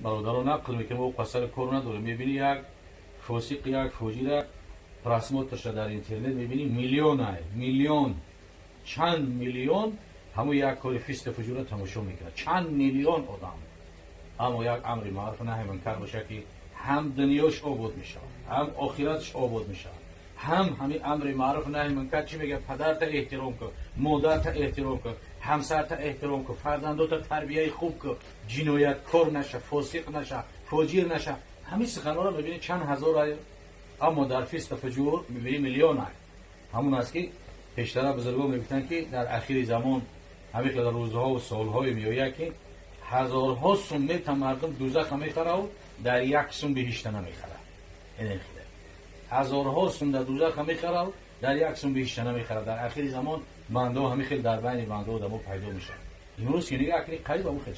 برادران نقل میکنم و قصر کار نداره. میبینی یک فاسق یک فوجی پراسموتش در اینترنت میبینی میلیون چند میلیون همون یک کار فیست فجور تماشا میکنه، چند میلیون آدم. اما یک امر معروف و نهی منکر باشه که هم دنیاش آباد میشه هم آخرتش آباد میشه. همین امر معروف و نهی منکر چی میگه؟ پدرت احترام کن، مادرت احترام کن، همسرت احترام کن، فرزندات تربیه خوب کن، جنایتکار نشه، فاسق نشه، فاجیر نشه. همین سخنان رو میبینی چند هزار آیه، اما در فیست فجور میبینی میلیون آیه. همون است که پیشتر بزرگان میگفتن که در اخیر زمان همین در روزها و سالهای میآید که هزارها سوم مردم دوزخ میخره و در یک سوم بهشت نمیخره. این خیلی هزارها سوم در دوزخ میخره و در یک سوم بهشت نمیخره. در اخیر زمان بنده همین خیلی در بین بنده و دمو پیدا میشه. این روز که نگاه کنید قریب همون خیلی